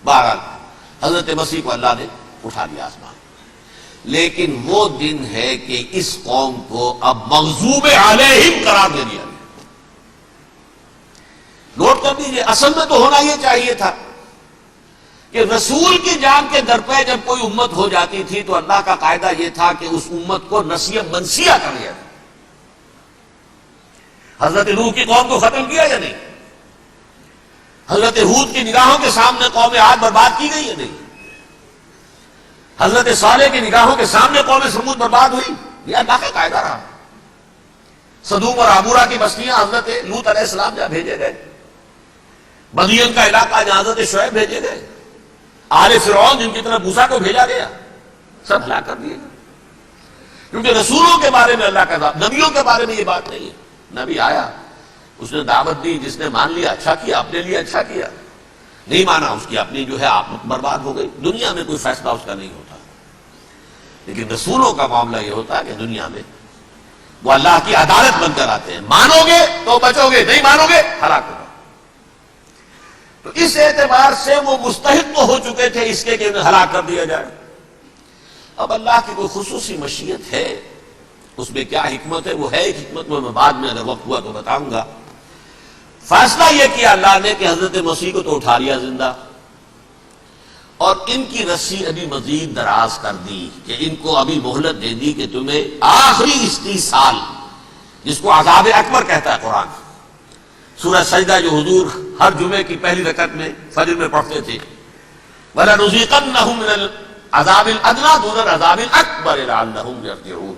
بہرحال حضرت مسیح کو اللہ نے اٹھا لیا آسمان، لیکن وہ دن ہے کہ اس قوم کو اب مغضوب علیہم قرار دے دیا گیا۔ نوٹ کر دیجئے، اصل میں تو ہونا یہ چاہیے تھا کہ رسول کی جان کے در پہ جب کوئی امت ہو جاتی تھی تو اللہ کا قاعدہ یہ تھا کہ اس امت کو نسیہ منسیہ کر لیا جائے۔ حضرت نوح کی قوم کو ختم کیا یا نہیں؟ حضرت ہود کی نگاہوں کے سامنے قوم عاد برباد کی گئی یا نہیں؟ حضرت صالح کی نگاہوں کے سامنے قوم سمود برباد ہوئی؟ یہ اللہ کا قاعدہ رہا۔ سدوم اور عمورہ کی بستیاں حضرت لوط علیہ السلام جہاں بھیجے گئے، مدین کا علاقہ جہاں حضرت شعیب بھیجے گئے، آل فرعون جن کی طرف موسیٰ کو بھیجا گیا، سب ہلاک کر دیے گئے۔ کیونکہ رسولوں کے بارے میں اللہ کا ذات، نبیوں کے بارے میں یہ بات نہیں ہے۔ نبی آیا، اس نے دعوت دی، جس نے مان لیا اچھا کیا، اپنے لیے اچھا کیا، نہیں مانا اس کی اپنی جو ہے آپ برباد ہو گئی۔ دنیا میں کوئی فیصلہ اس کا نہیں ہوتا، لیکن رسولوں کا معاملہ یہ ہوتا ہے کہ دنیا میں وہ اللہ کی عدالت بن کر آتے ہیں، مانو گے تو بچو گے، نہیں مانو گے ہلاک ہوگا۔ تو اس اعتبار سے وہ مستحق تو ہو چکے تھے اس کے کہ انہیں ہلاک کر دیا جائے۔ اب اللہ کی کوئی خصوصی مشیت ہے، اس میں کیا حکمت ہے، وہ ہے ایک حکمت، میں بعد میں اگر وقت ہوا تو بتاؤں گا۔ فیصلہ یہ کیا اللہ نے کہ حضرت مسیح کو تو اٹھا لیا زندہ، اور ان کی رسی ابھی مزید دراز کر دی، کہ ان کو ابھی مہلت دے دی کہ تمہیں آخری استیصال، جس کو عذاب اکبر کہتا ہے قرآن، سورہ سجدہ جو حضور ہر جمعے کی پہلی رکعت میں فجر میں پڑھتے تھے، وَلَنُذِيقَنَّهُم مِّنَ الْعَذَابِ الْأَدْنَىٰ دُونَ الْعَذَابِ الْأَكْبَرِ لَعَلَّهُمْ يَرْجِعُونَ۔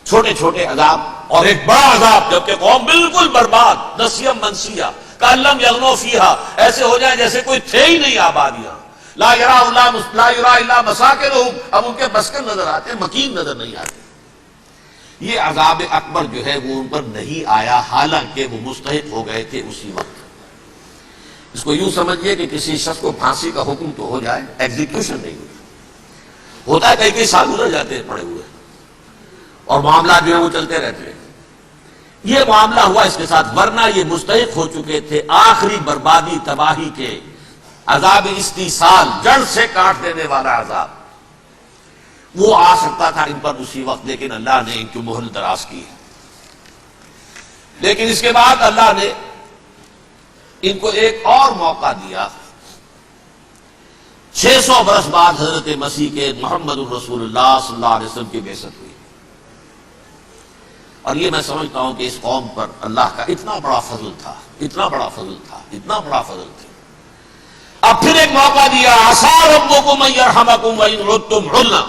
چھوٹے چھوٹے عذاب اور ایک بڑا عذاب، جبکہ قوم بالکل برباد، نسیہ منسیہ، کأن لم یغنوا فیہا، ایسے ہو جائے جیسے کوئی تھے ہی نہیں آبادیاں، لا یرا الا مساکنہم، اب ان کے مسکن نظر آتے ہیں، مکین نظر نہیں آتے۔ یہ عذاب اکبر جو ہے وہ ان پر نہیں آیا، حالانکہ وہ مستحق ہو گئے تھے اسی وقت۔ اس کو یوں سمجھیے کہ کسی شخص کو پھانسی کا حکم تو ہو جائے، ایگزیکیوشن نہیں ہوتا ہے، کئی سال گزر جاتے ہیں پڑے ہوئے، اور معاملات جو ہیں وہ چلتے رہتے ہیں۔ یہ معاملہ ہوا اس کے ساتھ، ورنہ یہ مستحق ہو چکے تھے آخری بربادی تباہی کے، عذاب استیصال، جڑ سے کاٹ دینے والا عذاب۔ وہ آ سکتا تھا ان پر اسی وقت، لیکن اللہ نے ان کی مہلت دراز کی۔ لیکن اس کے بعد اللہ نے ان کو ایک اور موقع دیا۔ 600 برس بعد حضرت مسیح کے محمد الرسول اللہ صلی اللہ علیہ وسلم کی بعثت ہوئی، اور یہ میں سمجھتا ہوں کہ اس قوم پر اللہ کا اتنا بڑا فضل تھا، اتنا بڑا فضل تھا، اتنا بڑا فضل تھا۔ اب پھر ایک موقع دیا، عسیٰ ربکم ان یرحمکم وان عدتم عدنا،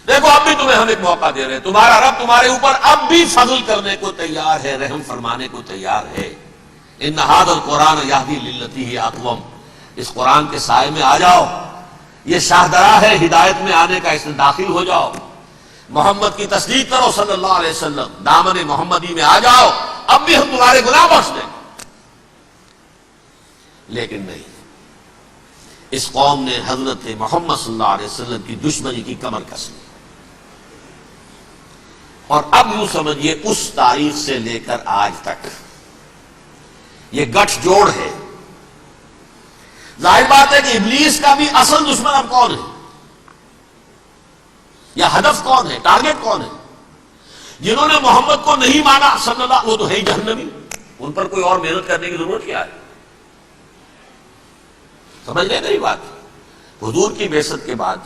دیکھو اب بھی تمہیں ہم ایک موقع دے رہے ہیں، تمہارا رب تمہارے اوپر اب بھی فضل کرنے کو تیار ہے، رحم فرمانے کو تیار ہے۔ ان ھذا القرآن یہدی للتی ہی اقوم، اس قرآن کے سائے میں آ جاؤ، یہ شاہدرا ہے ہدایت میں آنے کا، اس میں داخل ہو جاؤ، محمد کی تصدیق کرو صلی اللہ علیہ وسلم، دامن محمدی میں آ جاؤ، اب بھی ہم تمہارے گناہ بخش دیں۔ لیکن نہیں، اس قوم نے حضرت محمد صلی اللہ علیہ وسلم کی دشمنی کی کمر کس لی، اور اب یوں سمجھیے اس تاریخ سے لے کر آج تک یہ گٹھ جوڑ ہے۔ ظاہر بات ہے کہ ابلیس کا بھی اصل دشمن اب کون ہے، یا ہدف کون ہے، ٹارگٹ کون ہے؟ جنہوں نے محمد کو نہیں مانا صلی اللہ، وہ تو ہے ہی جہنمی، ان پر کوئی اور محنت کرنے کی ضرورت کیا ہے؟ سمجھ رہے میری بات؟ حضور کی بعثت کے بعد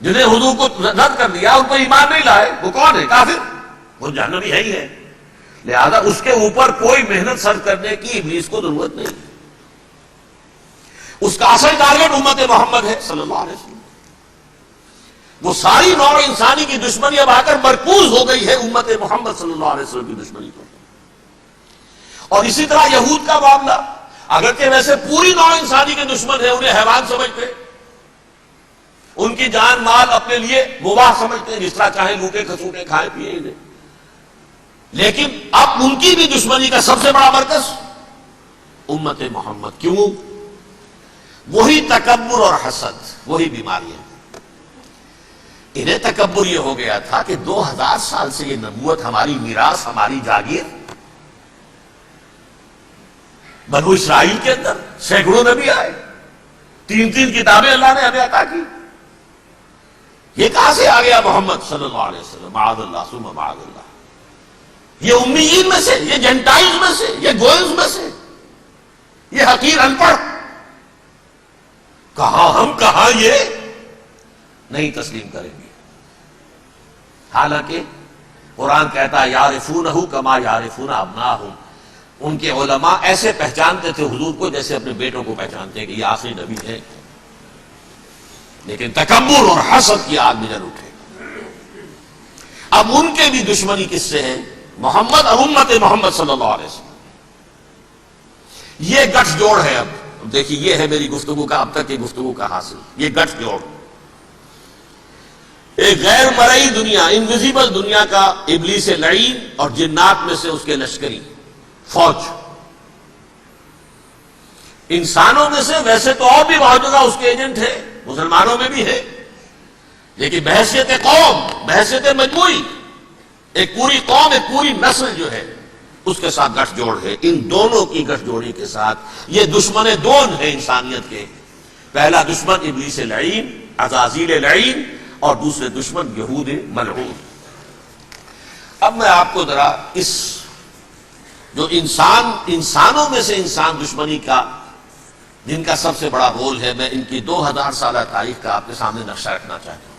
جنہیں حضور کو رد کر دیا، ان پر ایمان نہیں لائے، وہ کون ہے؟ کافر، وہ جہنمی ہے ہی ہے۔ لہذا اس کے اوپر کوئی محنت صرف کرنے کی ابلیس کو ضرورت نہیں، اس کا اصل ٹارگٹ امت محمد ہے صلی اللہ علیہ وسلم۔ وہ ساری نوع انسانی کی دشمنی اب آ کر مرکوز ہو گئی ہے امت محمد صلی اللہ علیہ وسلم کی دشمنی پر۔ اور اسی طرح یہود کا معاملہ، اگرچہ ویسے پوری نوع انسانی کے دشمن ہیں، انہیں حیوان سمجھتے، ان کی جان مال اپنے لیے مباح سمجھتے ہیں، جس طرح چاہیں لوٹے کھسوٹے کھائیں پیے انہیں، لیکن اب ان کی بھی دشمنی کا سب سے بڑا مرکز امت محمد۔ کیوں؟ وہی تکبر اور حسد، وہی بیماریاں۔ انہیں تکبر یہ ہو گیا تھا کہ 2000 سال سے یہ نبوت ہماری میراث، ہماری جاگیر، بنو اسرائیل کے اندر سینکڑوں نبی آئے، 3 کتابیں اللہ نے ہمیں عطا کی. یہ کہاں سے آ گیا محمد صلی اللہ علیہ وسلم؟ معاذ اللہ ثم معاذ اللہ. یہ امیین میں سے، یہ جنٹائلز میں سے، یہ گوئلز میں سے، یہ حقیر ان پڑھ. کہاں ہم، کہاں یہ نہیں تسلیم کریں گے. حالانکہ قرآن کہتا ہے یعرفونہ کما یعرفون ابناہم. ان کے علماء ایسے پہچانتے تھے حضور کو جیسے اپنے بیٹوں کو پہچانتے ہیں کہ یہ آخری نبی ہے. لیکن تکبر اور حسد کی آگ میں جل اٹھے. اب ان کے بھی دشمنی کس سے ہے؟ محمد اور امت محمد صلی اللہ علیہ وسلم. یہ گٹھ جوڑ ہے. اب دیکھیے یہ ہے میری گفتگو کا اب تک کی گفتگو کا حاصل. یہ گٹھ جوڑ ایک غیر مرئی دنیا، انویزیبل دنیا کا ابلیس لعین اور جنات میں سے اس کے لشکری فوج. انسانوں میں سے ویسے تو اور بھی بہت جگہ اس کے ایجنٹ ہے، مسلمانوں میں بھی ہے، لیکن بحیثیت قوم، بحیثیت مجموعی، ایک پوری قوم، ایک پوری نسل جو ہے اس کے ساتھ گٹھ جوڑ ہے. ان دونوں کی گٹھ جوڑی کے ساتھ یہ دشمن دون ہے انسانیت کے. پہلا دشمن ابلیس لعین، عزازیل لعین، اور دوسرے دشمن یہود ملعون. اب میں آپ کو ذرا اس جو انسانوں میں سے انسان دشمنی کا جن کا سب سے بڑا رول ہے، میں ان کی 2000 سالہ تاریخ کا آپ کے سامنے نقشہ رکھنا چاہتا ہوں.